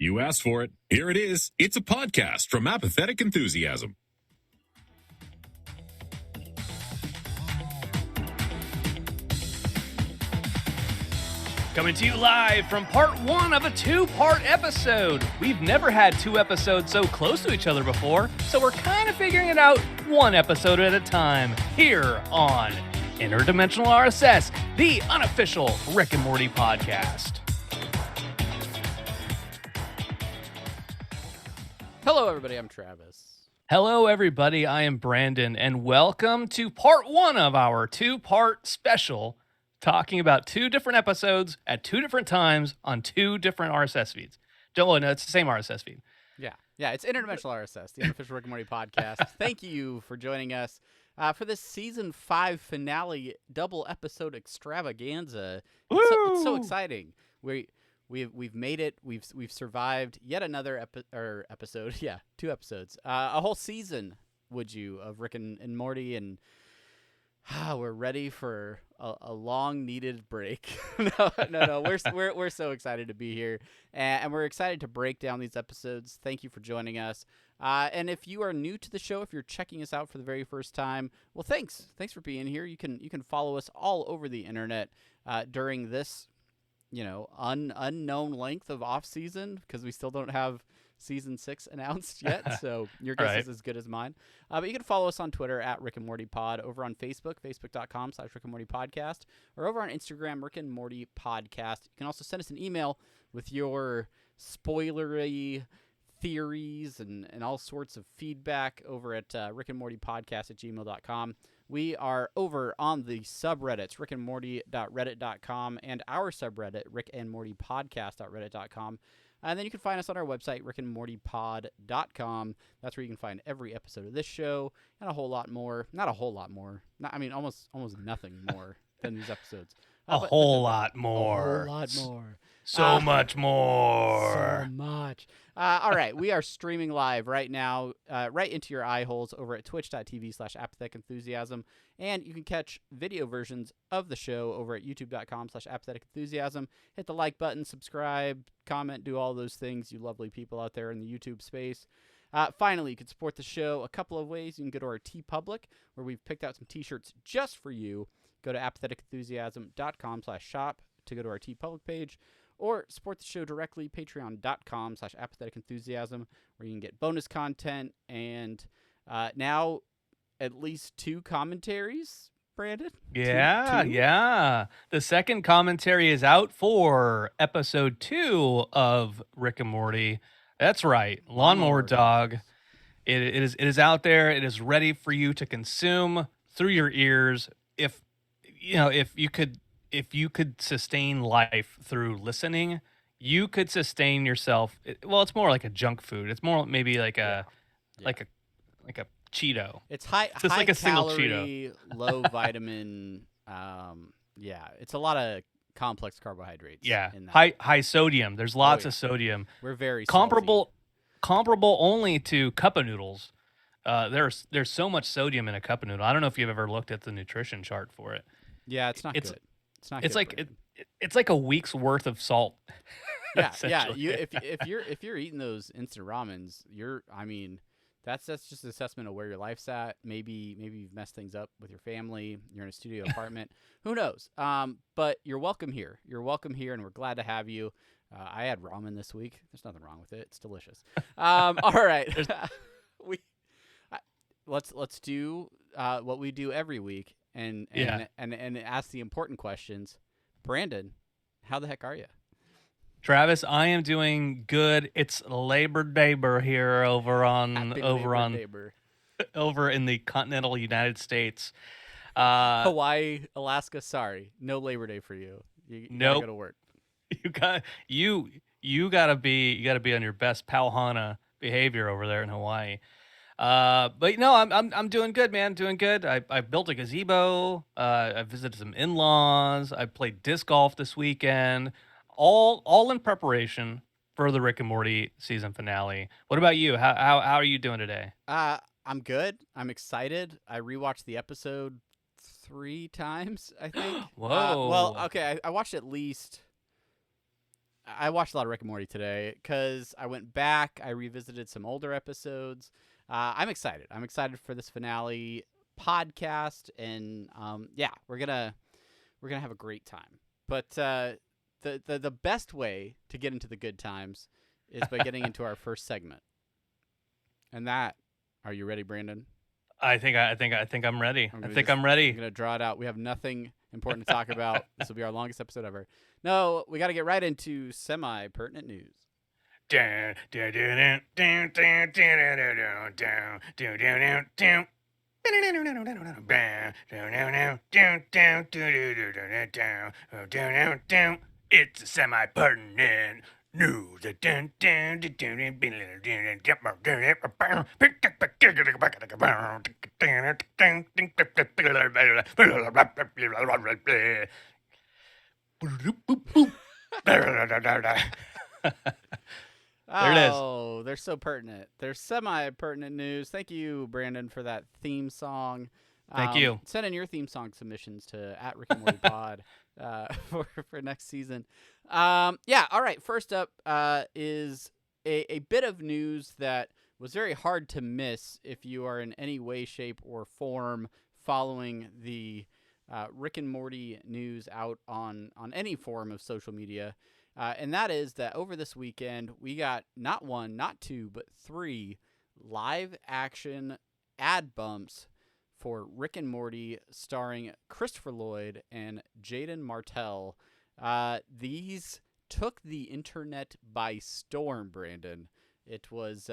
You asked for it. Here it is. It's a podcast from Apathetic Enthusiasm. Coming to you live from part one of a two-part episode. We've never had two episodes so close to each other before, so we're kind of figuring it out one episode at a time here on Interdimensional RSS, the unofficial Rick and Morty podcast. Hello, everybody. I'm Travis. Hello, everybody. I am Brandon, and welcome to part one of our two-part special talking about two different episodes at two different times on two different RSS feeds. No, it's the same RSS feed. Yeah, it's Interdimensional RSS, the unofficial Rick and Morty podcast. Thank you for joining us for this season 5 finale double episode extravaganza. It's so exciting. We've made it. We've survived yet another episode. Yeah, 2 episodes. A whole season, would you, of Rick and Morty, and we're ready for a long-needed break. No. We're so excited to be here, and we're excited to break down these episodes. Thank you for joining us. And if you are new to the show, if you're checking us out for the very first time, well, thanks for being here. You can follow us all over the internet during this, unknown length of off season, because we still don't have Season 6 announced yet, so your guess is as good as mine. But you can follow us on Twitter at Rick and Morty Pod, over on Facebook, facebook.com/Rick and Morty Podcast, or over on Instagram, Rick and Morty Podcast. You can also send us an email with your spoilery theories and all sorts of feedback over at rickandmortypodcast@gmail.com. We are over on the subreddits, rickandmorty.reddit.com, and our subreddit, rickandmortypodcast.reddit.com. And then you can find us on our website, rickandmortypod.com. That's where you can find every episode of this show and a whole lot more. Not a whole lot more. Almost nothing more than these episodes. A whole lot more. A whole lot more. So much more. So much. All right, we are streaming live right now, right into your eye holes over at twitch.tv/Apathetic Enthusiasm. And you can catch video versions of the show over at youtube.com/Apathetic Enthusiasm. Hit the like button, subscribe, comment, do all those things, you lovely people out there in the YouTube space. Finally, you can support the show a couple of ways. You can go to our TeePublic, where we've picked out some t-shirts just for you. Go to apatheticenthusiasm.com/shop to go to our TeePublic page, or support the show directly, patreon.com/Apathetic Enthusiasm, where you can get bonus content and now at least 2 commentaries, Brandon? Yeah. The second commentary is out for episode 2 of Rick and Morty. That's right, Lawnmower Dog. It is out there. It is ready for you to consume through your ears. If you could sustain life through listening, you could sustain yourself. It's more like a junk food. It's more maybe like a Cheeto. It's high like a single calorie, Cheeto. low vitamin. It's a lot of complex carbohydrates. Yeah, in that. high sodium. There's lots of sodium. We're very comparable only to cup of noodles. There's so much sodium in a cup of noodle. I don't know if you've ever looked at the nutrition chart for it. Yeah, it's not good. It's not. It's good, like it's like a week's worth of salt. Yeah. If you're eating those instant ramens, that's just an assessment of where your life's at. Maybe you've messed things up with your family. You're in a studio apartment. Who knows? But you're welcome here. You're welcome here, and we're glad to have you. I had ramen this week. There's nothing wrong with it. It's delicious. All right. Let's do what we do every week. And ask the important questions. Brandon, how the heck are you? Travis, I am doing good. It's Labor Day here over in the continental United States. Hawaii, Alaska, sorry. No Labor Day for you. You gotta go to work. You gotta be on your best Pauhana behavior over there in Hawaii. But no, I'm doing good, man. Doing good. I built a gazebo. I visited some in-laws. I played disc golf this weekend. All in preparation for the Rick and Morty season finale. What about you? How are you doing today? I'm good. I'm excited. I rewatched the episode 3 times, I think. Whoa. Well, okay. I watched at least I watched a lot of Rick and Morty today because I went back, I revisited some older episodes. I'm excited. I'm excited for this finale podcast, and yeah, we're gonna have a great time. But the best way to get into the good times is by getting into our first segment, and that. Are you ready, Brandon? I think I'm ready. I'm ready. I'm gonna draw it out. We have nothing important to talk about. This will be our longest episode ever. No, we got to get right into semi-pertinent news. It's a semi-pertinent news. There it is. Oh, they're so pertinent. They're semi-pertinent news. Thank you, Brandon, for that theme song. Thank you. Send in your theme song submissions to @RickandMortyPod for next season. Yeah, all right. First up is a bit of news that was very hard to miss if you are in any way, shape, or form following the Rick and Morty news out on any form of social media. And that is that over this weekend, we got not one, not two, but 3 live-action ad bumps for Rick and Morty starring Christopher Lloyd and Jaeden Martell. These took the internet by storm, Brandon. It was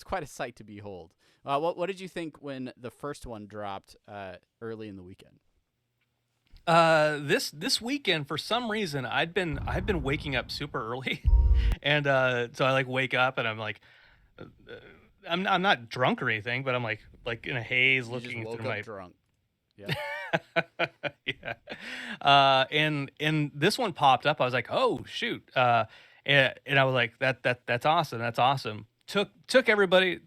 quite a sight to behold. What did you think when the first one dropped early in the weekend? This weekend, for some reason, I've been waking up super early, and so I wake up and I'm like, I'm not drunk or anything, but I'm like in a haze, You looking just woke through up my drunk. Yeah. yeah. And this one popped up. I was like, oh shoot. And I was like, that's awesome. That's awesome. Took the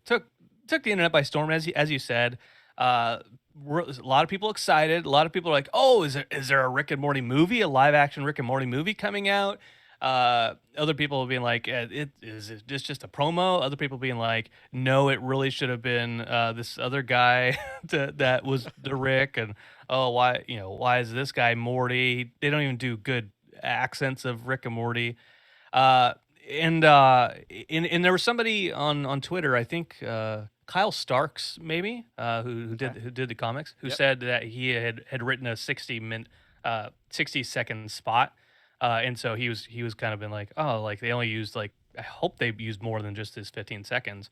internet by storm, as you said. A lot of people excited. A lot of people are like, oh, is there a Rick and Morty movie, a live action Rick and Morty movie coming out? Other people being like, is it just a promo? Other people being like, no, it really should have been this other guy that was the Rick, and why is this guy Morty? They don't even do good accents of Rick and Morty. And there was somebody on Twitter, I think Kyle Starks maybe, who did the comics, who said that he had written a 60-second spot. And so he was kind of been like, oh, they only used I hope they used more than just his 15 seconds.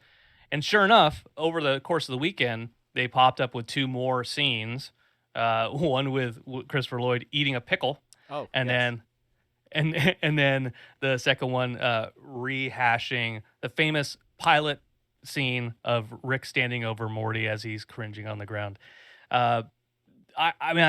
And sure enough, over the course of the weekend, they popped up with 2 more scenes. One with Christopher Lloyd eating a pickle. Oh, and yes. then the second one rehashing the famous pilot scene of Rick standing over Morty as he's cringing on the ground. I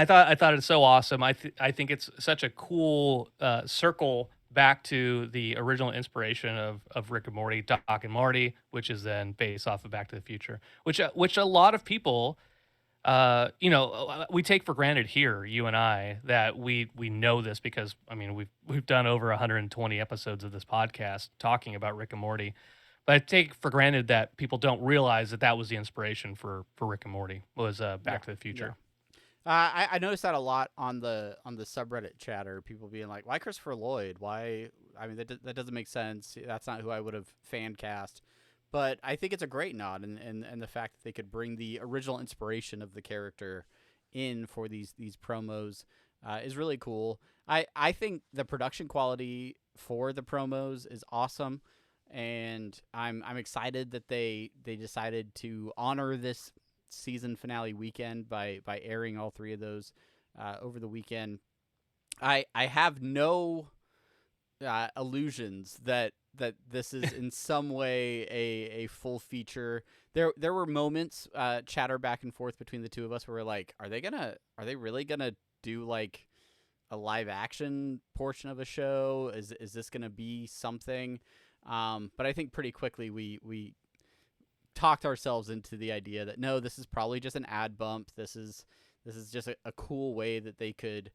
thought it's so awesome. I think it's such a cool circle back to the original inspiration of Rick and Morty, Doc and Marty, which is then based off of Back to the Future, which a lot of people, we take for granted here, you and I, that we know this because we've done over 120 episodes of this podcast talking about Rick and Morty. But I take for granted that people don't realize that was the inspiration for Rick and Morty was Back to the Future. Yeah. I noticed that a lot on the subreddit chatter. People being like, "Why Christopher Lloyd? Why? That doesn't make sense. That's not who I would have fan cast." But I think it's a great nod, and the fact that they could bring the original inspiration of the character in for these promos is really cool. I think the production quality for the promos is awesome, and I'm excited that they decided to honor this season finale weekend by airing all 3 of those over the weekend. I have no illusions that this is in some way a full feature. There were moments chatter back and forth between the 2 of us where we're like, are they really gonna do a live action portion of a show? Is this gonna be something? But I think pretty quickly we talked ourselves into the idea that no, this is probably just an ad bump. This is just a cool way that they could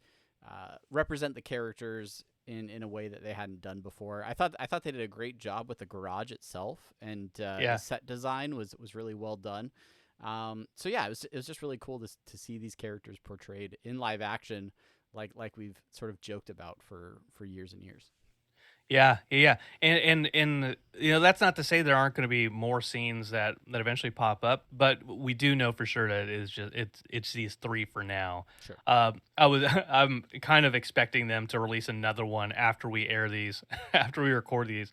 represent the characters in a way that they hadn't done before. I thought they did a great job with the garage itself, and the set design was really well done. So yeah, it was just really cool to see these characters portrayed in live action, like we've sort of joked about for years and years. Yeah, and that's not to say there aren't going to be more scenes that eventually pop up, but we do know for sure that it's these 3 for now. Sure. I'm kind of expecting them to release another one after we air these, after we record these,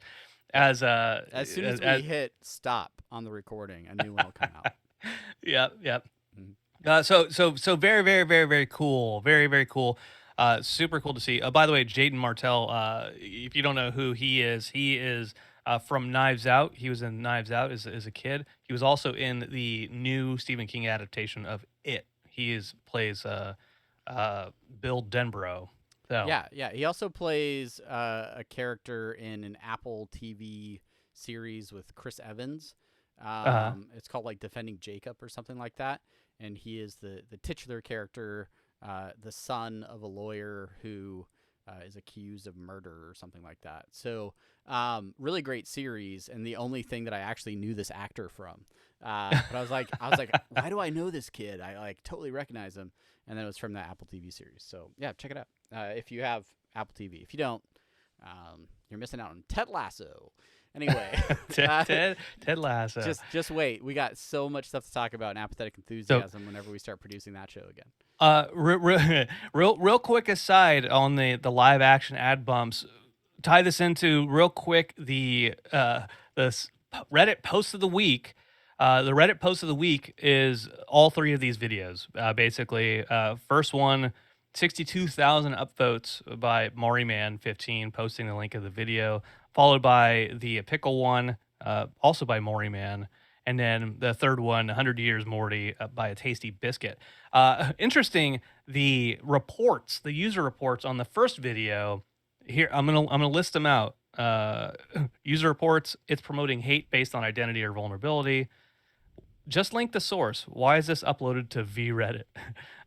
as soon as we hit stop on the recording, a new one will come out. Yeah. So very, very, very, very cool. Very, very cool. Super cool to see. By the way, Jaeden Martell, if you don't know who he is from Knives Out. He was in Knives Out as a kid. He was also in the new Stephen King adaptation of It. He plays Bill Denbrough. So. Yeah. He also plays a character in an Apple TV series with Chris Evans. It's called like Defending Jacob or something like that. And he is the titular character, the son of a lawyer who is accused of murder or something like that. So really great series. And the only thing that I actually knew this actor from, but I was like, why do I know this kid? I like totally recognize him. And then it was from the Apple TV series. So yeah, check it out if you have Apple TV. If you don't, you're missing out on Ted Lasso. Anyway, Ted Lasso. Just wait. We got so much stuff to talk about in Apathetic Enthusiasm whenever we start producing that show again. Real quick aside on the live action ad bumps. Tie this into real quick the Reddit post of the week. The Reddit post of the week is all 3 of these videos. Basically, first one, 62,000 upvotes by MauryMan15 posting the link of the video, followed by the Pickle one, also by MauryMan, and then the third one, 100 Years Morty, by a Tasty Biscuit. Interesting, the user reports on the first video. Here, I'm gonna list them out. User reports: it's promoting hate based on identity or vulnerability. Just link the source. Why is this uploaded to VReddit?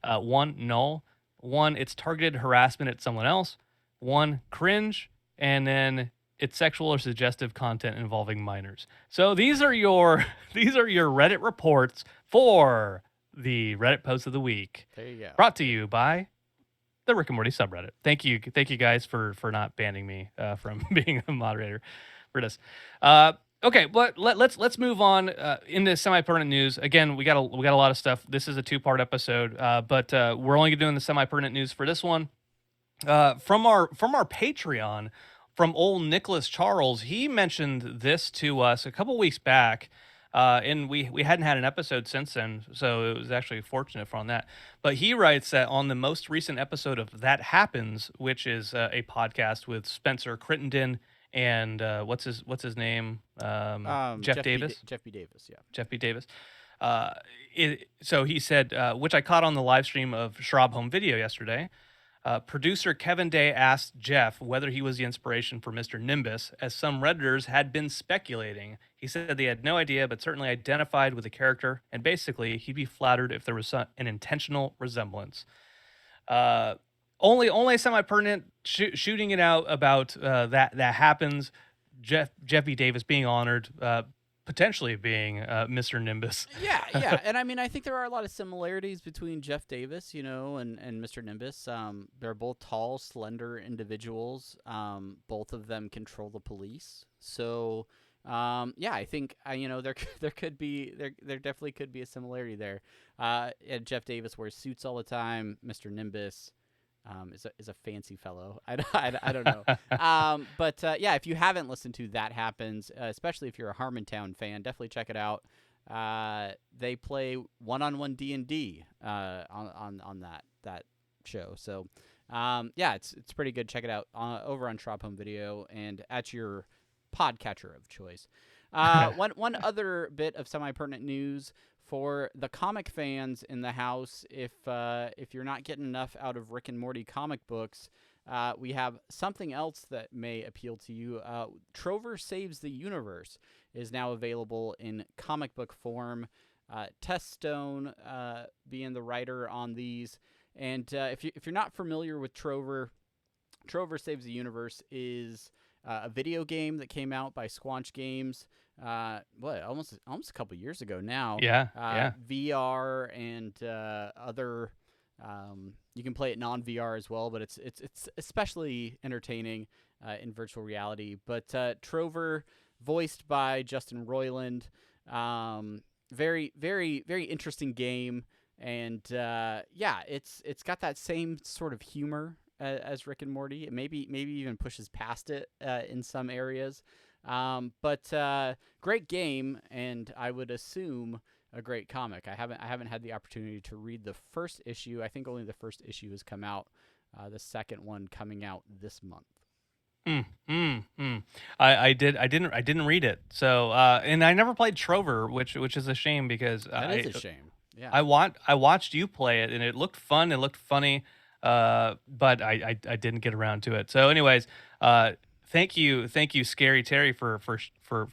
1, null. 1, it's targeted harassment at someone else. 1, cringe. And then it's sexual or suggestive content involving minors. So these are your Reddit reports for the Reddit post of the week. There you go. Brought to you by the Rick and Morty subreddit. Thank you guys for not banning me from being a moderator for this. Okay, but let's move on into semi-pertinent news. Again, we got a lot of stuff. This is a 2-part episode, but we're only doing the semi-pertinent news for this one. From our Patreon, from old Nicholas Charles, he mentioned this to us a couple weeks back, and we hadn't had an episode since then, so it was actually fortunate for on that. But he writes that on the most recent episode of That Happens, which is a podcast with Spencer Crittenden and what's his name? Jeff Davis. Jeff B. Davis, yeah. Jeff B. Davis. So he said, which I caught on the live stream of schrabhomevideo yesterday. Producer Kevin Day asked Jeff whether he was the inspiration for Mister Nimbus, as some Redditors had been speculating. He said they had no idea, but certainly identified with the character, and basically he'd be flattered if there was an intentional resemblance. Only semi-pertinent, shooting it out about that happens. Jeff B. Davis being honored, potentially being Mister Nimbus. Yeah, and I mean, I think there are a lot of similarities between Jeff Davis, and Mister Nimbus. They're both tall, slender individuals. Both of them control the police. So, yeah, I think there definitely could be a similarity there. And Jeff Davis wears suits all the time. Mister Nimbus is a fancy fellow. I don't know. But yeah, if you haven't listened to That Happens, especially if you're a Harmontown fan, definitely check it out. They play one-on-one D&D on that show. So yeah, it's pretty good. Check it out over on schrabhomevideo and at your podcatcher of choice. One other bit of semi-pertinent news for the comic fans in the house. If you're not getting enough out of Rick and Morty comic books, we have something else that may appeal to you. Trover Saves the Universe is now available in comic book form. Tess Stone being the writer on these. And if you're not familiar with Trover, Trover Saves the Universe is a video game that came out by Squanch Games. Almost a couple years ago now. Yeah. VR and other. You can play it non-VR as well, but it's especially entertaining in virtual reality. But Trover, voiced by Justin Roiland, very, very, very interesting game, and it's got that same sort of humor as Rick and Morty. It maybe even pushes past it in some areas. But great game, and I would assume a great comic. I haven't had the opportunity to read the first issue. I think only the first issue has come out. The second one coming out this month. I didn't read it. So and I never played Trover, which is a shame because That is a shame. Yeah. I watched you play it and it looked fun. It looked funny. But I didn't get around to it. So anyways, thank you, Scary Terry, for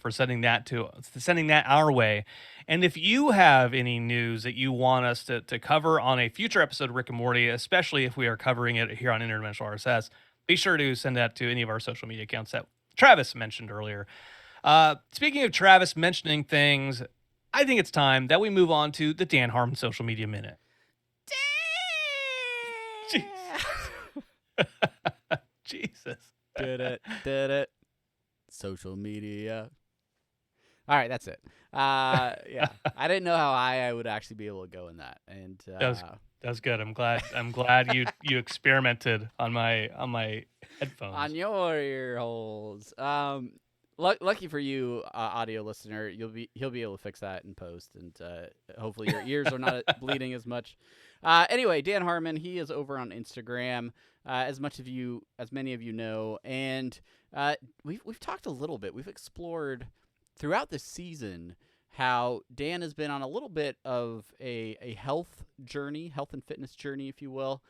sending that our way. And if you have any news that you want us to cover on a future episode of Rick and Morty, especially if we are covering it here on Interdimensional RSS, be sure to send that to any of our social media accounts that Travis mentioned earlier. Speaking of Travis mentioning things, I think it's time that we move on to the Dan Harmon Social Media Minute. Jesus. Did it. Social media. All right, that's it. Yeah, I didn't know how high I would actually be able to go in that, and that was good. I'm glad you experimented on my headphones. On your ear holes. Lucky for you, audio listener, he'll be able to fix that in post, and hopefully your ears are not bleeding as much. Anyway, Dan Harmon, he is over on Instagram, as many of you know, and we've talked a little bit. We've explored throughout the season how Dan has been on a little bit of a health and fitness journey, if you will.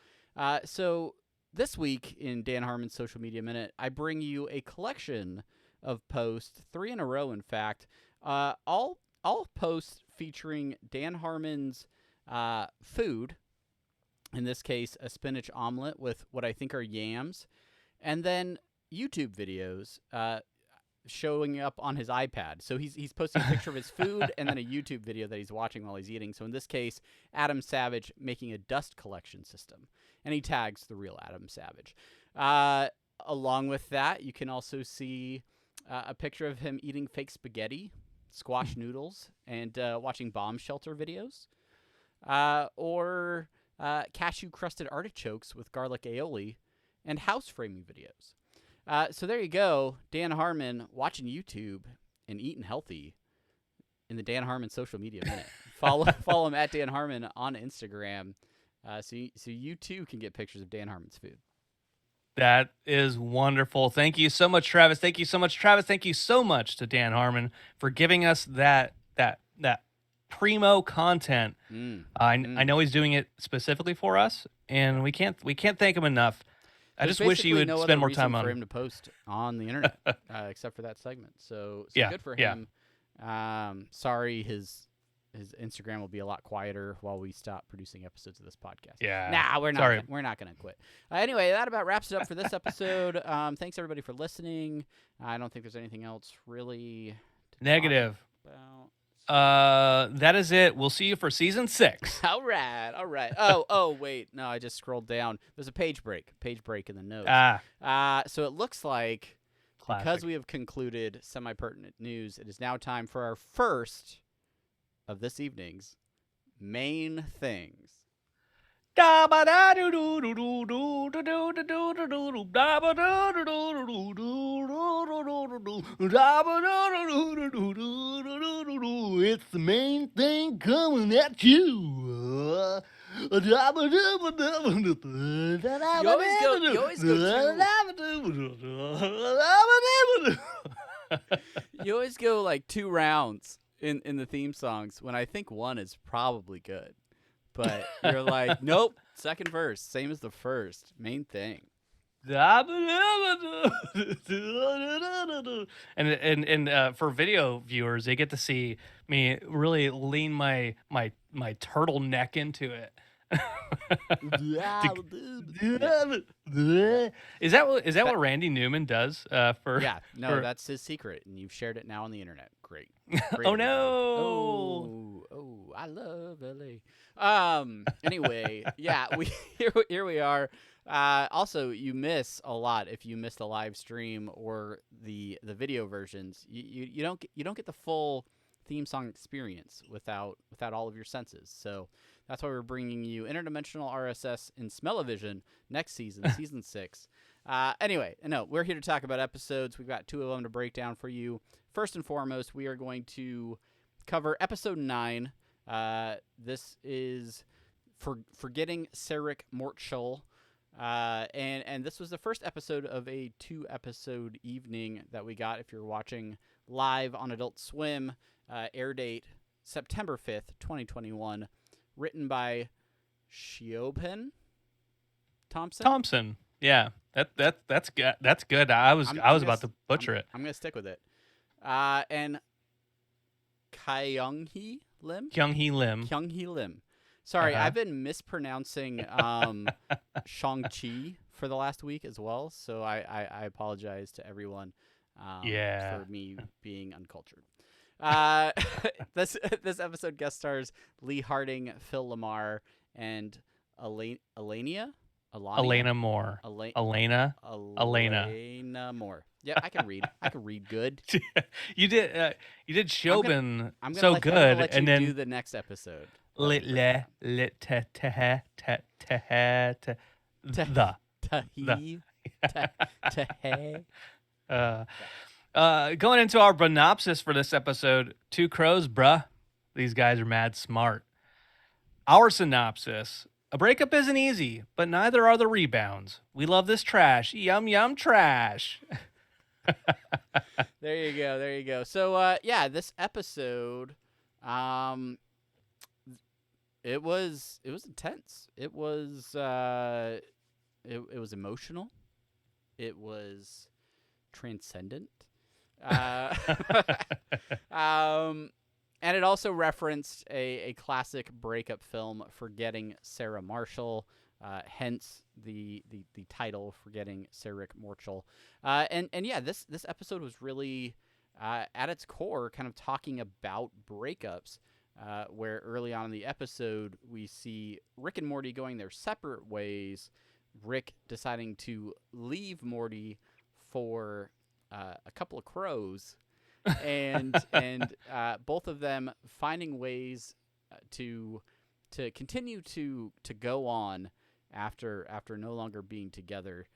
So this week in Dan Harmon's Social Media Minute, I bring you a collection of posts, 3 in a row, in fact, all posts featuring Dan Harmon's food. In this case, a spinach omelet with what I think are yams, and then YouTube videos showing up on his iPad. So he's posting a picture of his food and then a YouTube video that he's watching while he's eating. So in this case, Adam Savage making a dust collection system, and he tags the real Adam Savage. Along with that, you can also see a picture of him eating fake spaghetti, squash noodles, and watching bomb shelter videos, or cashew-crusted artichokes with garlic aioli, and house framing videos. So there you go, Dan Harmon watching YouTube and eating healthy in the Dan Harmon Social Media Minute. Follow him at Dan Harmon on Instagram, so you too can get pictures of Dan Harmon's food. That is wonderful. Thank you so much, Travis. Thank you so much, Travis. Thank you so much to Dan Harmon for giving us that primo content. I know he's doing it specifically for us, and we can't thank him enough. I just wish he would spend more time on for him to post on the internet, except for that segment. So yeah, good for him. Sorry, his Instagram will be a lot quieter while we stop producing episodes of this podcast. Yeah. Nah, we're not. Sorry. We're not going to quit. Anyway, that about wraps it up for this episode. Thanks everybody for listening. I don't think there's anything else really to negative talk about. That is it. We'll see you for season 6. All right. Oh, wait. No, I just scrolled down. There's a page break in the notes. So it looks like Classic. Because we have concluded semi-pertinent news, it is now time for our first of this evening's main things. It's the main thing coming at you. You always go like 2 rounds in the theme songs when I think one is probably good. But you're like, nope, second verse, same as the first, main thing. And for video viewers, they get to see me really lean my turtleneck into it. Is that what Randy Newman does for? Yeah, no, for... that's his secret, and you've shared it now on the internet. Great. Oh no! Oh, I love LA. Anyway, yeah, here we are. Also, you miss a lot if you miss the live stream or the video versions. You don't get the full theme song experience without all of your senses. So that's why we're bringing you Interdimensional RSS in Smell-O-Vision next season, season 6. Anyway, no, we're here to talk about episodes. We've got 2 of them to break down for you. First and foremost, we are going to cover episode 9. This is Forgetting Sarick Mortshall. And this was the first episode of a 2-episode evening that we got if you're watching live on Adult Swim. Air date September 5th, 2021. Written by Jaeden Thompson. Yeah. That's good. That's good. I was about to butcher it. I'm gonna stick with it. And Kyung-hee Lim. Sorry, I've been mispronouncing Shang-Chi for the last week as well, so I apologize to everyone for me being uncultured. This episode guest stars Lee Harding, Phil Lamar, and Elena Moore. Elena Moore. Yeah, I can read. I can read good. You did Shobin I'm gonna so let good, you and then do the next episode. Going into our synopsis for this episode, 2 crows, bruh. These guys are mad smart. Our synopsis: a breakup isn't easy, but neither are the rebounds. We love this trash. Yum, yum, trash. There you go. So, yeah, this episode, it was intense. It was emotional. It was transcendent. And it also referenced a classic breakup film, Forgetting Sarah Marshall, hence the title, Forgetting Sarick Mortshall. And yeah, this episode was really, at its core, kind of talking about breakups, where early on in the episode, we see Rick and Morty going their separate ways, Rick deciding to leave Morty for a couple of crows, and both of them finding ways to continue to go on after no longer being together.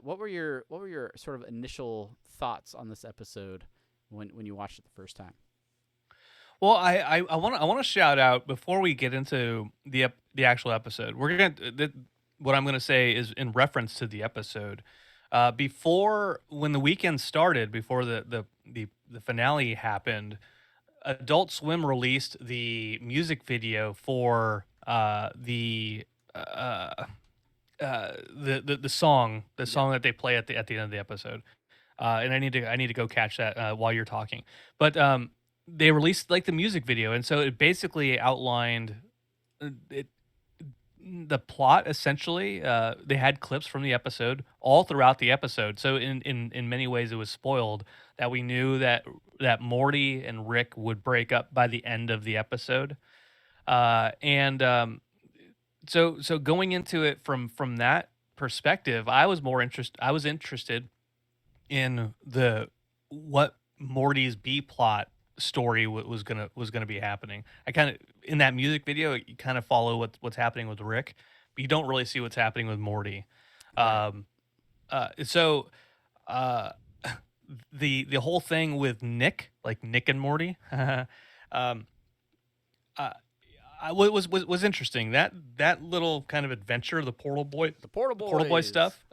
What were your sort of initial thoughts on this episode when you watched it the first time? Well, I want to shout out before we get into the actual episode. What I'm gonna say is in reference to the episode. Before, when the weekend started, before the finale happened, Adult Swim released the music video for the song that they play at the end of the episode. And I need to go catch that while you're talking. But they released like the music video, and so it basically outlined the plot. Essentially, they had clips from the episode all throughout the episode. So in many ways, it was spoiled that we knew that Morty and Rick would break up by the end of the episode. So going into it from that perspective, I was interested in what Morty's B plot story was gonna be happening. I kind of, in that music video, you kind of follow what's happening with Rick, but you don't really see what's happening with Morty. The whole thing with Nick, like Nick and Morty, was interesting. That little kind of adventure, the Portal Boy stuff.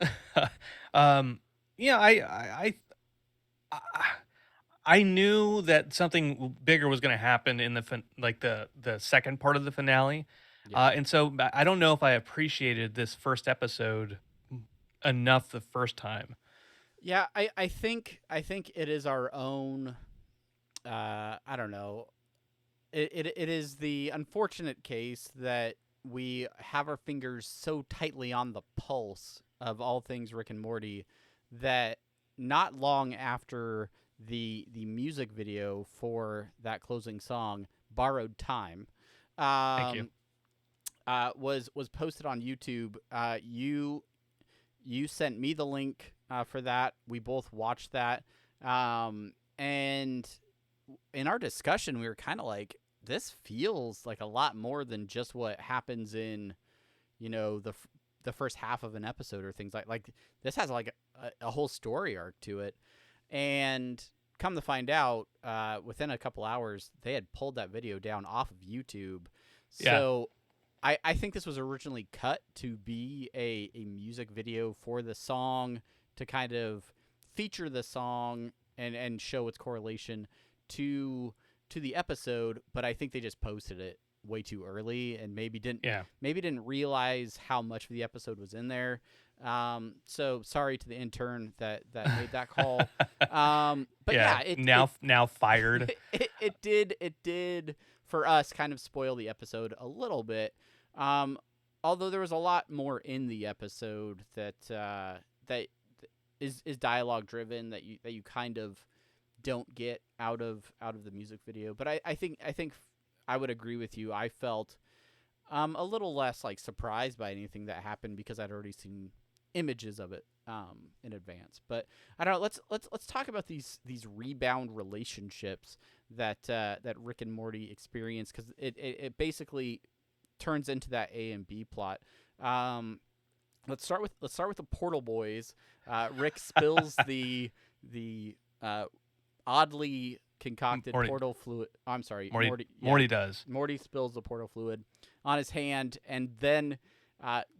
I knew that something bigger was going to happen in the second part of the finale, and so I don't know if I appreciated this first episode enough the first time. Yeah, I think it is our own. I don't know. It is the unfortunate case that we have our fingers so tightly on the pulse of all things Rick and Morty that not long after the music video for that closing song, Borrowed Time, Thank you. was posted on YouTube. You sent me the link for that. We both watched that. And in our discussion, we were kind of like, this feels like a lot more than just what happens in, the first half of an episode or things like this has like a whole story arc to it. And come to find out, within a couple hours, they had pulled that video down off of YouTube. So I think this was originally cut to be a music video for the song, to kind of feature the song and show its correlation to the episode, but I think they just posted it way too early and maybe didn't realize how much of the episode was in there. So sorry to the intern that made that call. But now fired. It did for us kind of spoil the episode a little bit. Although there was a lot more in the episode that is dialogue driven that you kind of don't get out of the music video. But I think I would agree with you. I felt a little less like surprised by anything that happened because I'd already seen images of it in advance. But I don't know. Let's talk about these rebound relationships that Rick and Morty experience, because it basically turns into that A and B plot. Let's start with the Portal Boys. Rick spills the oddly concocted portal fluid. I'm sorry, Morty does. Morty spills the portal fluid on his hand, and then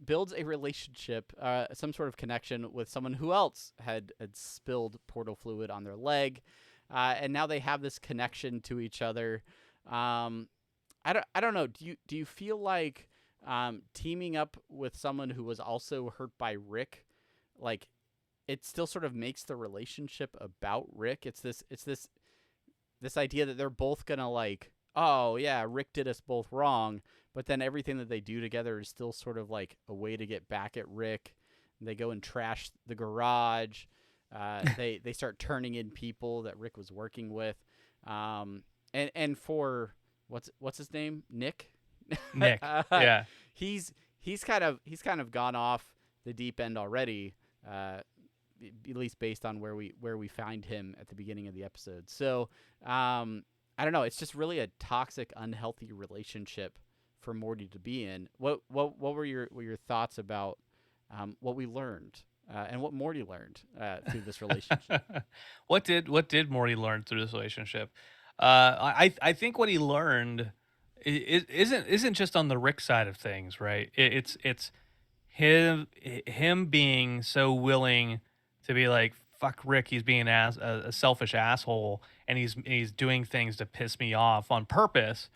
builds a relationship, some sort of connection with someone who else had spilled portal fluid on their leg, and now they have this connection to each other. I don't know. Do you feel like teaming up with someone who was also hurt by Rick, like, it still sort of makes the relationship about Rick? It's this idea that they're both gonna, like, oh yeah, Rick did us both wrong, but then everything that they do together is still sort of like a way to get back at Rick. They go and trash the garage. They start turning in people that Rick was working with. And for what's his name? Nick. Nick. Yeah. He's kind of gone off the deep end already. At least based on where we find him at the beginning of the episode. So I don't know. It's just really a toxic, unhealthy relationship for Morty to be in. What were your thoughts about what we learned and what Morty learned through this relationship? What did Morty learn through this relationship? I think what he learned isn't just on the Rick side of things, right? It's him being so willing to be like, fuck Rick, he's being a selfish asshole, and he's doing things to piss me off on purpose.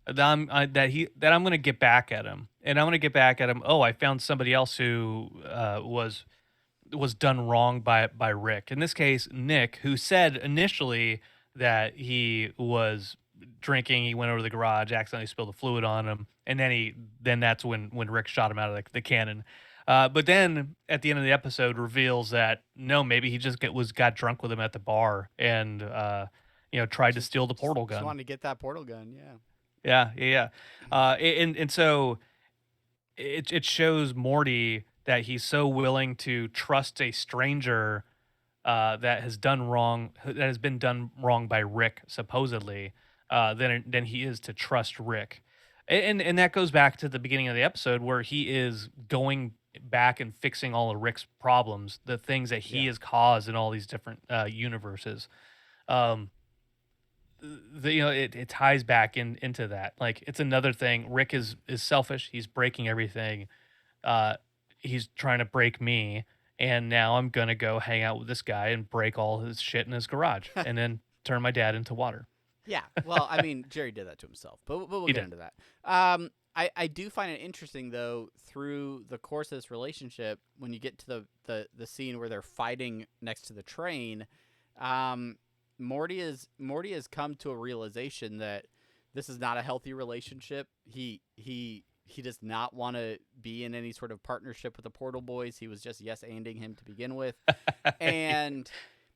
That I'm going to get back at him, and I'm going to get back at him. Oh, I found somebody else who was done wrong by Rick. In this case, Nick, who said initially that he was drinking. He went over to the garage, accidentally spilled the fluid on him, and then that's when Rick shot him out of the cannon. But then at the end of the episode reveals that no, maybe he just got drunk with him at the bar and tried to steal the portal gun. Just wanted to get that portal gun, yeah. And so it shows Morty that he's so willing to trust a stranger that has been done wrong by Rick supposedly, than he is to trust Rick. And that goes back to the beginning of the episode where he is going back and fixing all of Rick's problems, the things that he has caused in all these different universes. It ties back into that. Like, it's another thing. Rick is selfish. He's breaking everything. He's trying to break me, and now I'm gonna go hang out with this guy and break all his shit in his garage, and then turn my dad into water. Yeah, well, I mean, Jerry did that to himself, but we'll get into that. I do find it interesting, though, through the course of this relationship, when you get to the scene where they're fighting next to the train, Morty has come to a realization that this is not a healthy relationship. He he does not want to be in any sort of partnership with the Portal Boys. He was just yes-anding him to begin with. And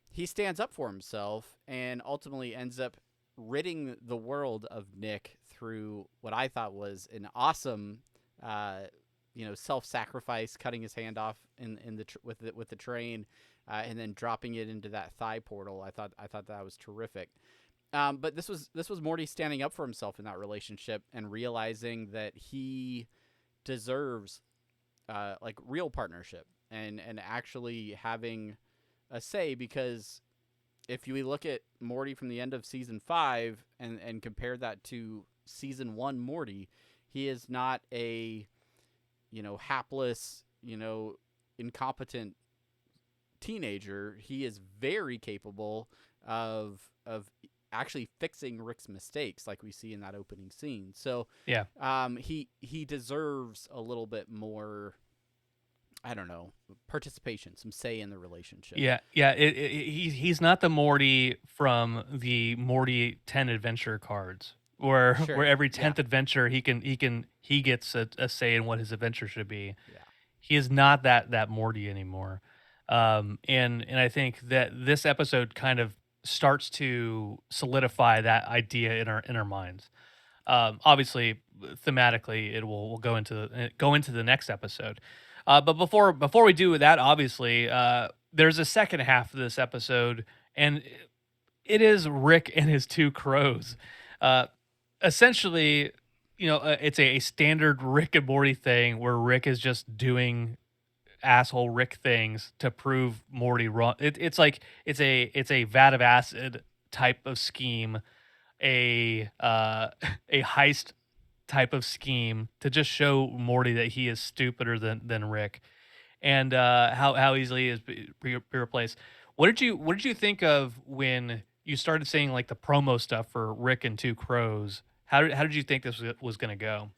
he stands up for himself and ultimately ends up ridding the world of Nick through what I thought was an awesome, self-sacrifice, cutting his hand off with the train, and then dropping it into that thigh portal. I thought that was terrific. But this was Morty standing up for himself in that relationship and realizing that he deserves real partnership and actually having a say, because if you look at Morty from the end of season 5 and compare that to season 1 Morty, he is not a hapless, incompetent teenager. He is very capable of actually fixing Rick's mistakes, like we see in that opening scene. So yeah, he deserves a little bit more, I don't know, participation, some say in the relationship. yeah. He's not the Morty from the Morty 10 adventure cards, where every 10th adventure he gets a say in what his adventure should be. Yeah. He is not that Morty anymore. And I think that this episode kind of starts to solidify that idea in our minds. Obviously, thematically, it will go into the next episode. But before we do that, obviously, there's a second half of this episode, and it is Rick and his two crows. Essentially, it's a standard Rick and Morty thing where Rick is just doing asshole Rick things to prove Morty wrong. It's a vat of acid type of scheme, a heist type of scheme to just show Morty that he is stupider than Rick, and how easily he is be replaced. What did you think of when you started seeing like the promo stuff for Rick and Two Crows? How did you think this was going to go?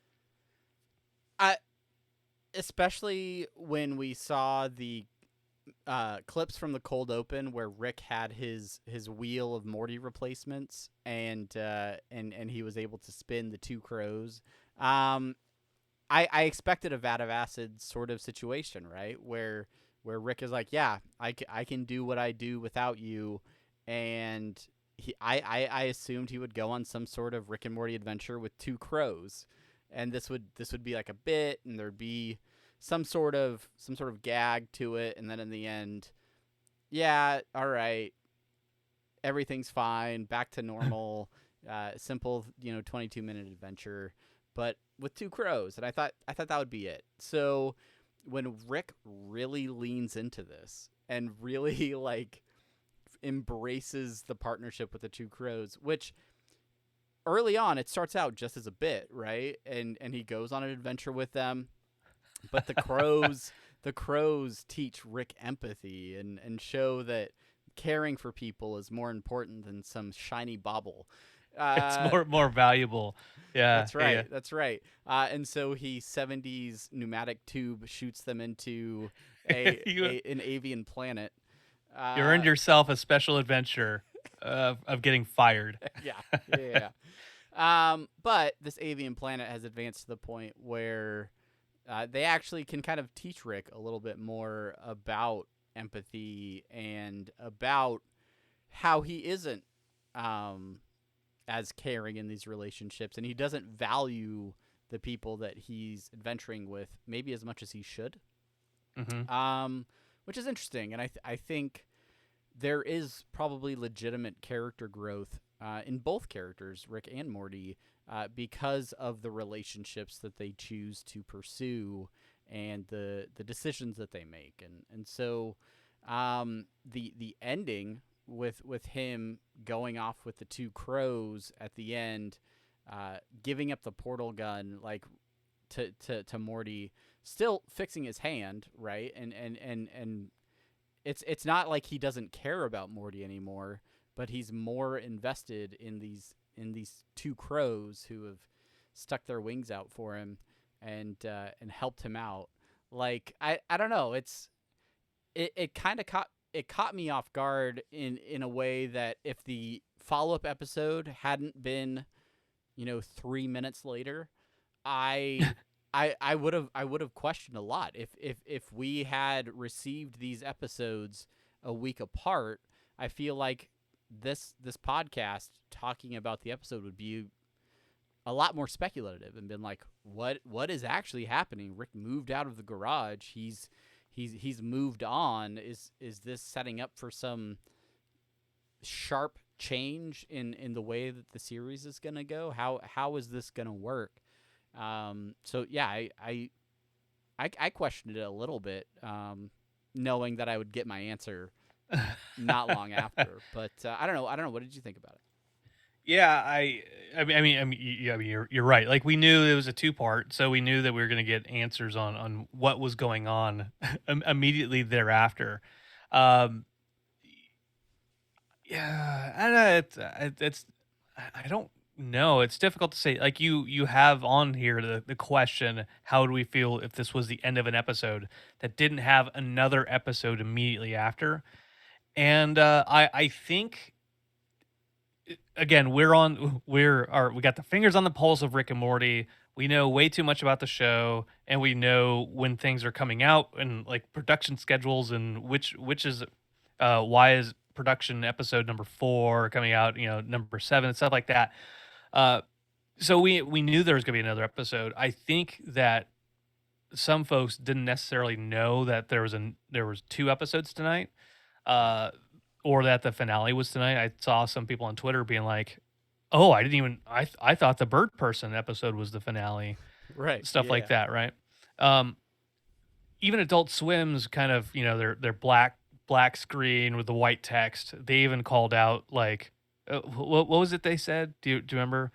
Especially when we saw the clips from the cold open where Rick had his wheel of Morty replacements and he was able to spin the two crows. I expected a vat of acid sort of situation, right? Where Rick is like, yeah, I can do what I do without you. And I assumed he would go on some sort of Rick and Morty adventure with two crows. And this would be like a bit, and there'd be some sort of gag to it, and then in the end, yeah, all right, everything's fine, back to normal, simple, 22-minute adventure, but with two crows. And I thought that would be it. So when Rick really leans into this and really like embraces the partnership with the two crows, which early on, it starts out just as a bit, right? And he goes on an adventure with them, but the crows teach Rick empathy and show that caring for people is more important than some shiny bauble. It's more valuable. Yeah, that's right. Yeah. That's right. And so he 70s pneumatic tube shoots them into an avian planet. You earned yourself a special adventure of getting fired. Yeah. But this avian planet has advanced to the point where they actually can kind of teach Rick a little bit more about empathy and about how he isn't as caring in these relationships, and he doesn't value the people that he's adventuring with maybe as much as he should. Mm-hmm. Which is interesting, and I think there is probably legitimate character growth in both characters, Rick and Morty, because of the relationships that they choose to pursue and the decisions that they make. And so the ending with him going off with the two crows at the end, giving up the portal gun like to Morty, still fixing his hand, right? And it's not like he doesn't care about Morty anymore, but he's more invested in these two crows who have stuck their wings out for him and helped him out. Like I don't know, it kind of caught me off guard in a way that if the follow-up episode hadn't been 3 minutes later, I I would have questioned a lot if we had received these episodes a week apart. I feel like this podcast talking about the episode would be a lot more speculative and been like, what is actually happening? Rick moved out of the garage. He's moved on. Is this setting up for some sharp change in the way that the series is going to go? How is this going to work? So yeah, I questioned it a little bit, knowing that I would get my answer not long after. But I don't know. What did you think about it? Yeah, you're right. Like, we knew it was a two-part, so we knew that we were going to get answers on what was going on immediately thereafter. Um, yeah, I don't know. I don't know. It's difficult to say. Like, you have on here the question, how do we feel if this was the end of an episode that didn't have another episode immediately after? And I think, again, we got the fingers on the pulse of Rick and Morty. We know way too much about the show, and we know when things are coming out and like production schedules and which is why is production episode number 4 coming out, number 7 and stuff like that. So we knew there was gonna be another episode. I think that some folks didn't necessarily know that there was 2 episodes tonight. Or that the finale was tonight. I saw some people on Twitter being like, "Oh, I thought the bird person episode was the finale." Right. Stuff like that, right? Even Adult Swim's kind of, their black screen with the white text. They even called out like, what was it they said? Do you remember?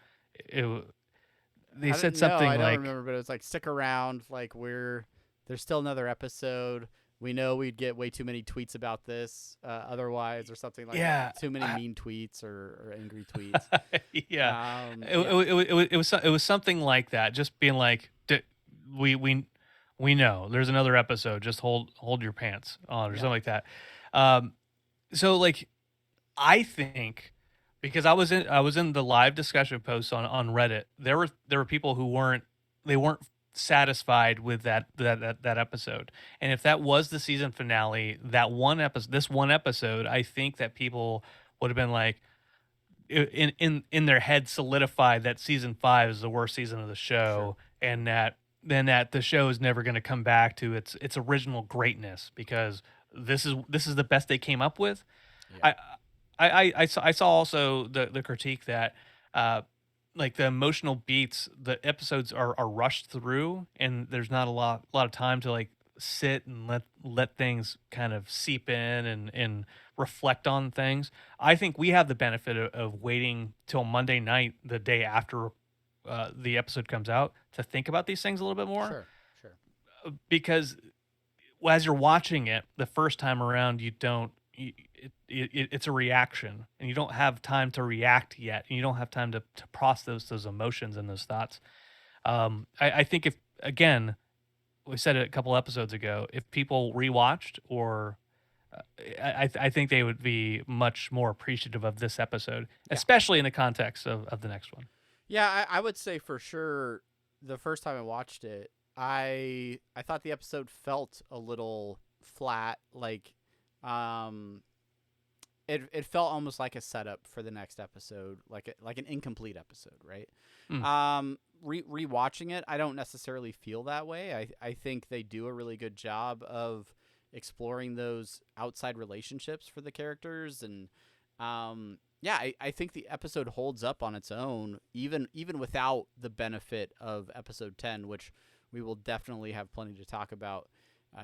They said something I don't like, remember, but it was like, stick around. Like, there's still another episode. We know we'd get way too many tweets about this otherwise, or something like that. Too many mean tweets or angry tweets. Yeah. It was something like that. Just being like, we know there's another episode. Just hold your pants on, or something like that. So like, I think, because I was in the live discussion posts on Reddit, there were people who weren't satisfied with that episode. And if that was the season finale, this one episode, I think that people would have been like, in their head, solidified that season 5 is the worst season of the show. Sure. And that the show is never going to come back to its original greatness, because this is the best they came up with. Yeah. I saw also the critique that like the emotional beats, the episodes are rushed through, and there's not a lot of time to like sit and let things kind of seep in and reflect on things. I think we have the benefit of waiting till Monday night, the day after the episode comes out, to think about these things a little bit more. Sure. Because as you're watching it the first time around, it's a reaction, and you don't have time to react yet, and you don't have time to process those emotions and those thoughts. I think, if, again, we said it a couple episodes ago, if people rewatched, or I think they would be much more appreciative of this episode, especially in the context of the next one. Yeah, I would say for sure the first time I watched it, I thought the episode felt a little flat, like it felt almost like a setup for the next episode, like an incomplete episode, right? Rewatching it, I don't necessarily feel that way. I think they do a really good job of exploring those outside relationships for the characters, and I think the episode holds up on its own, even without the benefit of episode 10, which we will definitely have plenty to talk about,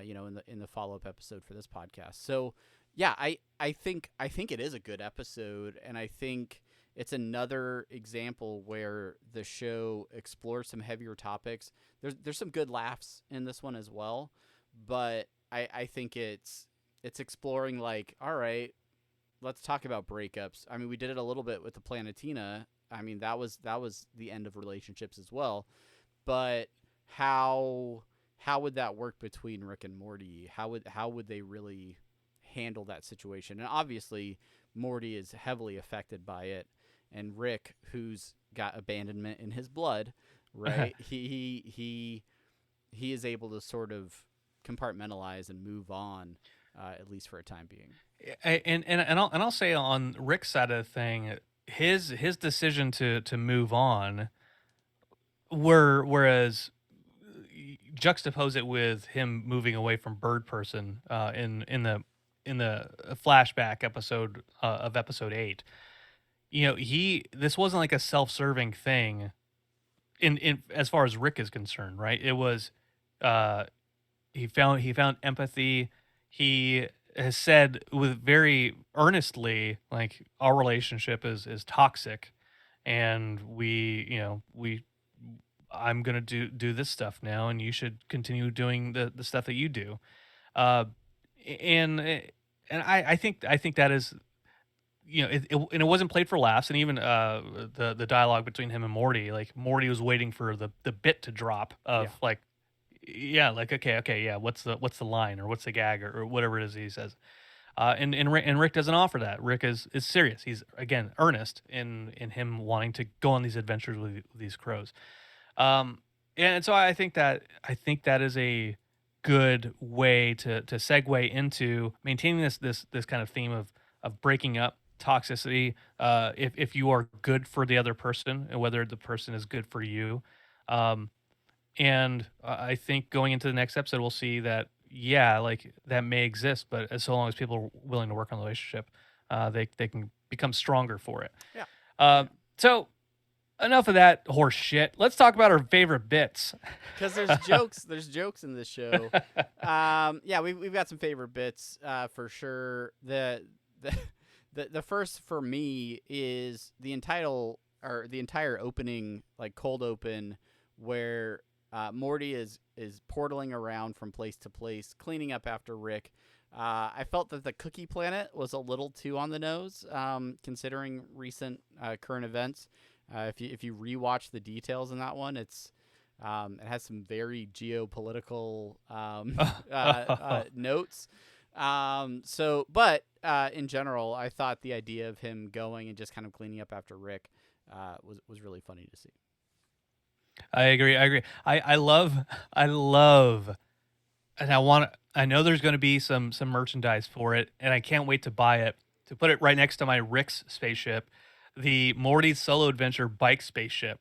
in the follow-up episode for this podcast. So yeah, I think it is a good episode, and I think it's another example where the show explores some heavier topics. There's some good laughs in this one as well, but I think it's exploring, like, all right, let's talk about breakups. I mean, we did it a little bit with the Planetina. I mean, that was the end of relationships as well. But how would that work between Rick and Morty? How would they really handle that situation? And obviously, Morty is heavily affected by it, and Rick, who's got abandonment in his blood, right? he he is able to sort of compartmentalize and move on, at least for a time being. And I'll say on Rick's side of the thing, his decision to move on, whereas juxtapose it with him moving away from Bird Person in the flashback episode of episode 8. This wasn't like a self-serving thing in as far as Rick is concerned, right? It was he found empathy. He has said with very earnestly, like, our relationship is toxic, and I'm gonna do this stuff now, and you should continue doing the stuff that you do. And I think that is, it wasn't played for laughs. And even the dialogue between him and Morty, like, Morty was waiting for the bit to drop of like, okay, yeah, what's the line, or what's the gag, or whatever it is he says. And Rick doesn't offer that. Rick is serious. He's, again, earnest in him wanting to go on these adventures with these crows. And so I think that is a good way to segue into maintaining this kind of theme of breaking up toxicity. If you are good for the other person, and whether the person is good for you. And I think going into the next episode, we'll see that, like, that may exist, but as so long as people are willing to work on the relationship, they can become stronger for it. Yeah. So enough of that horse shit. Let's talk about our favorite bits. Because there's jokes. There's jokes in this show. We've got some favorite bits for sure. The first for me is the entire opening, like, cold open, where Morty is portaling around from place to place, cleaning up after Rick. I felt that the Cookie Planet was a little too on the nose, considering recent current events. If you rewatch the details in that one, it has some very geopolitical notes. But in general, I thought the idea of him going and just kind of cleaning up after Rick was really funny to see. I agree. I love, and I know there's going to be some merchandise for it, and I can't wait to buy it, to put it right next to my Rick's spaceship, the Morty's Solo Adventure bike spaceship.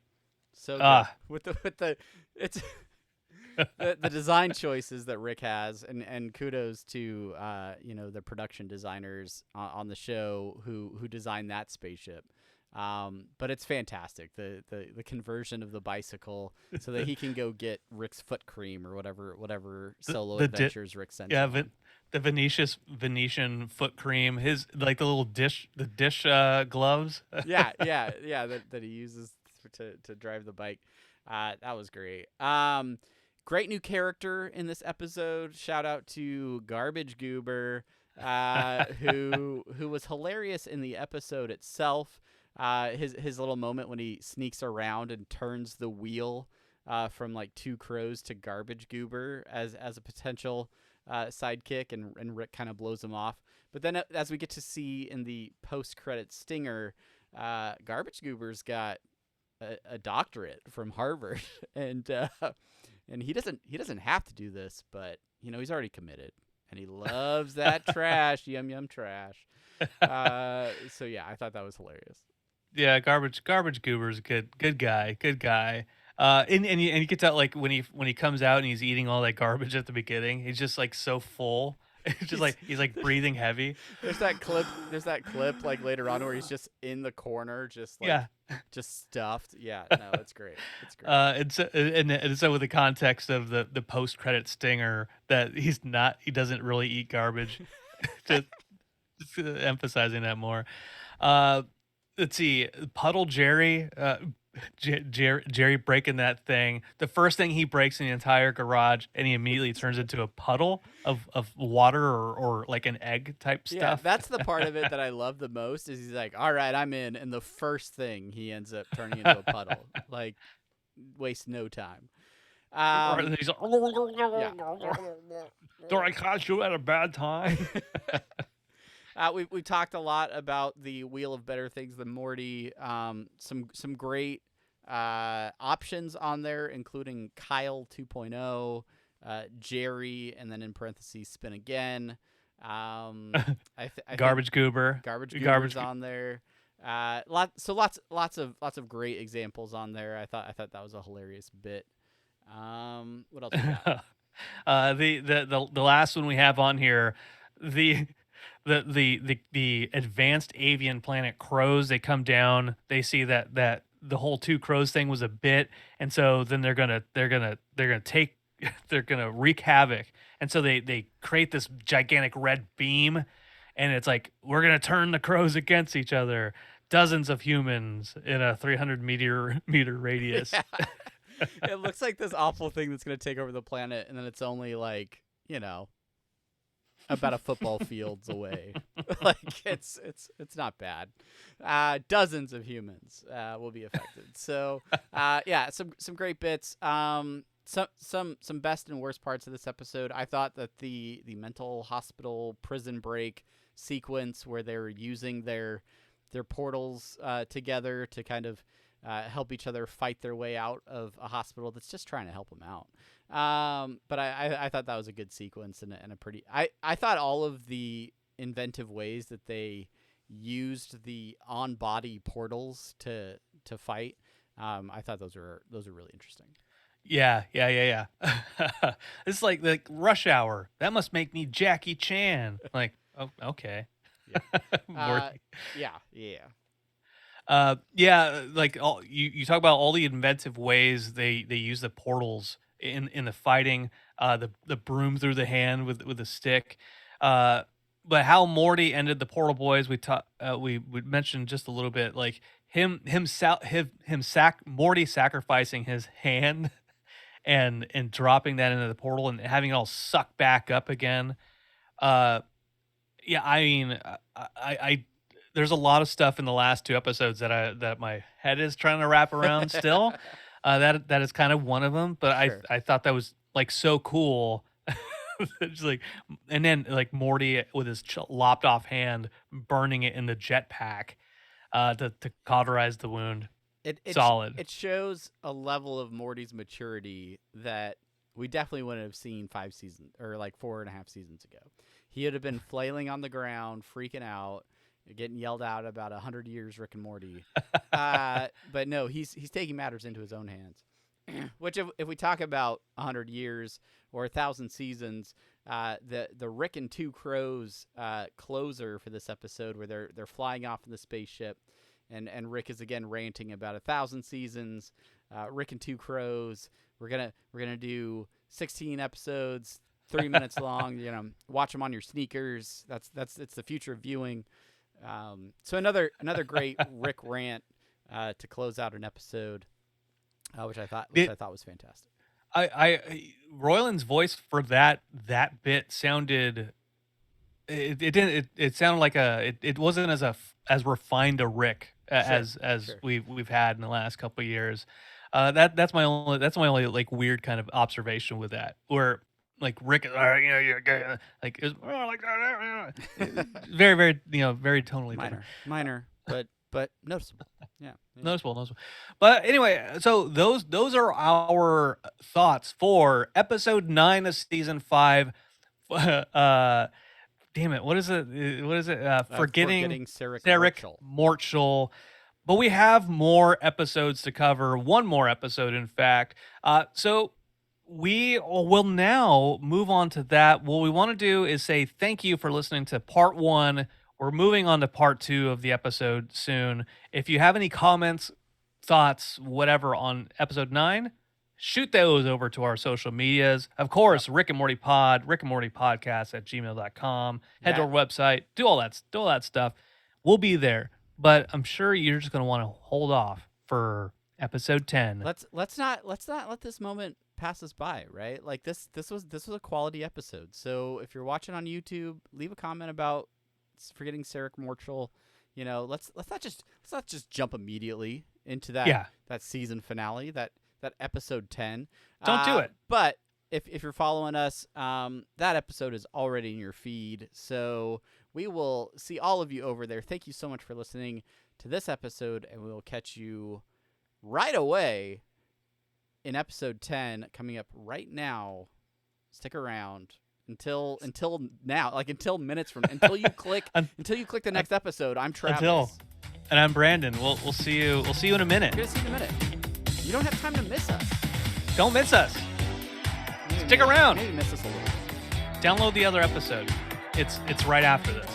So good. It's the design choices that Rick has, and kudos to the production designers on the show who designed that spaceship. But it's fantastic. The conversion of the bicycle so that he can go get Rick's foot cream or whatever solo adventures Rick sends. Yeah, the Venetian foot cream. His, like, the little dish gloves. yeah, that he uses to drive the bike. That was great. Great new character in this episode. Shout out to Garbage Goober, who was hilarious in the episode itself. His little moment when he sneaks around and turns the wheel from, like, two crows to Garbage Goober as a potential sidekick, and Rick kind of blows him off. But then as we get to see in the post-credit stinger, Garbage Goober's got a doctorate from Harvard, and he doesn't have to do this, but he's already committed, and he loves that trash, yum trash. So yeah, I thought that was hilarious. Yeah, garbage Goober's a good guy. And you can tell, like, when he comes out and he's eating all that garbage at the beginning, he's just, like, so full. It's just like he's like breathing heavy. There's that clip like later on where he's just in the corner, just stuffed. Yeah, no, it's great. It's great. And so with the context of the post credit stinger that he doesn't really eat garbage, just emphasizing that more. Let's see, Puddle Jerry. Jerry breaking that thing. The first thing he breaks in the entire garage, and he immediately turns into a puddle of water or like an egg type stuff. Yeah, that's the part of it that I love the most. Is he's like, "All right, I'm in," and the first thing he ends up turning into a puddle. Like, waste no time. He's like, "Do I catch you at a bad time?" We talked a lot about the Wheel of Better Things than Morty. Some great options on there, including Kyle 2.0, Jerry, and then in parentheses, spin again. I Garbage goober. Garbage Goober's on there. Lots of great examples on there. I thought that was a hilarious bit. What else we got? The last one we have on here, the advanced avian planet crows. They come down. They see that the whole two crows thing was a bit, and so then they're gonna wreak havoc, and so they create this gigantic red beam, and it's like, we're gonna turn the crows against each other. Dozens of humans in a 300 meter radius. Yeah. It looks like this awful thing that's gonna take over the planet, and then it's only like, about a football field's away. Like it's not bad. Dozens of humans will be affected. So yeah, some great bits. Some best and worst parts of this episode. I thought that the mental hospital prison break sequence where they were using their portals together to kind of help each other fight their way out of a hospital that's just trying to help them out. But I thought that was a good sequence and a pretty. I thought all of the inventive ways that they used the on-body portals to fight. I thought those were really interesting. Yeah. It's like Rush Hour. That must make me Jackie Chan. Like, oh, okay. Yeah. Like you talk about all the inventive ways they use the portals in the fighting, the broom through the hand with the stick, but how Morty ended the Portal Boys. We mentioned just a little bit, like Morty sacrificing his hand and dropping that into the portal and having it all sucked back up again. Yeah, I mean, I there's a lot of stuff in the last two episodes that my head is trying to wrap around still. That is kind of one of them, but sure. I thought that was like so cool. Just like, and then like Morty with his lopped off hand, burning it in the jetpack to cauterize the wound. Solid. It shows a level of Morty's maturity that we definitely wouldn't have seen 5 seasons or like 4.5 seasons ago. He would have been flailing on the ground, freaking out, getting yelled out about 100 years Rick and Morty. But no, he's taking matters into his own hands. Which if we talk about 100 years or 1,000 seasons, the Rick and Two Crows closer for this episode where they're flying off in the spaceship and Rick is again ranting about 1,000 seasons. Rick and Two Crows, we're gonna do 16 episodes, 3 minutes long. Watch them on your sneakers. It's the future of viewing. So another great Rick rant to close out an episode, which I thought was fantastic. Royland's voice for that bit sounded. It sounded like it wasn't as refined a Rick as sure. we've had in the last couple of years. That's my only like weird kind of observation with that, where like Rick is like is like very very tonally minor but noticeable. Yeah. Noticeable. But anyway, so those are our thoughts for episode 9 of season 5. Damn it, what is it? Forgetting Sarick Mortshall. But we have more episodes to cover. One more episode, in fact. So we will now move on to that. What we want to do is say thank you for listening to part 1. We're moving on to part 2 of the episode soon. If you have any comments, thoughts, whatever on episode 9, shoot those over to our social medias. Of course, Rick and Morty Pod, Rick and Morty Podcast at gmail.com. Head to our website, do all that stuff. We'll be there. But I'm sure you're just going to want to hold off for episode 10. Let's not let this moment pass us by, right? Like this was a quality episode. So if you're watching on YouTube, leave a comment about Forgetting Sarick Mortshall. Let's not just jump immediately into that season finale, that episode 10. Don't do it. But if you're following us, that episode is already in your feed. So we will see all of you over there. Thank you so much for listening to this episode, and we will catch you right away in episode 10 coming up right now. Stick around until now, like until minutes from until you click the next episode. I'm Travis. And I'm Brandon. We'll see you. We'll see you in a minute. We're gonna see you in a minute. You don't have time to miss us. Don't miss us. Maybe, Stick around. Maybe miss us a little. Download the other episode. It's right after this,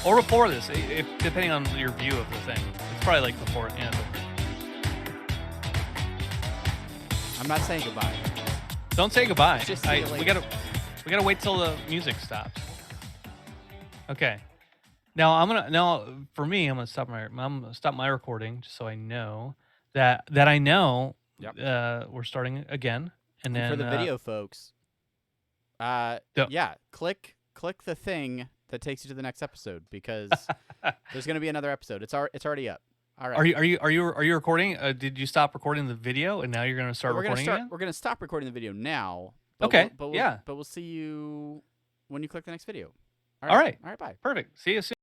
or before this, depending on your view of the thing. It's probably like before. Yeah. I'm not saying goodbye. Don't say goodbye. Just see you later. We gotta wait till the music stops. Okay. Now for me, I'm gonna stop my recording just so I know that I know we're starting again. And then for the video folks, click the thing that takes you to the next episode because there's gonna be another episode. It's already up. All right. Are you recording? Did you stop recording the video and now you're gonna start recording again? We're gonna stop recording the video now. Okay. But we'll see you when you click the next video. All right. Bye. Perfect. See you soon.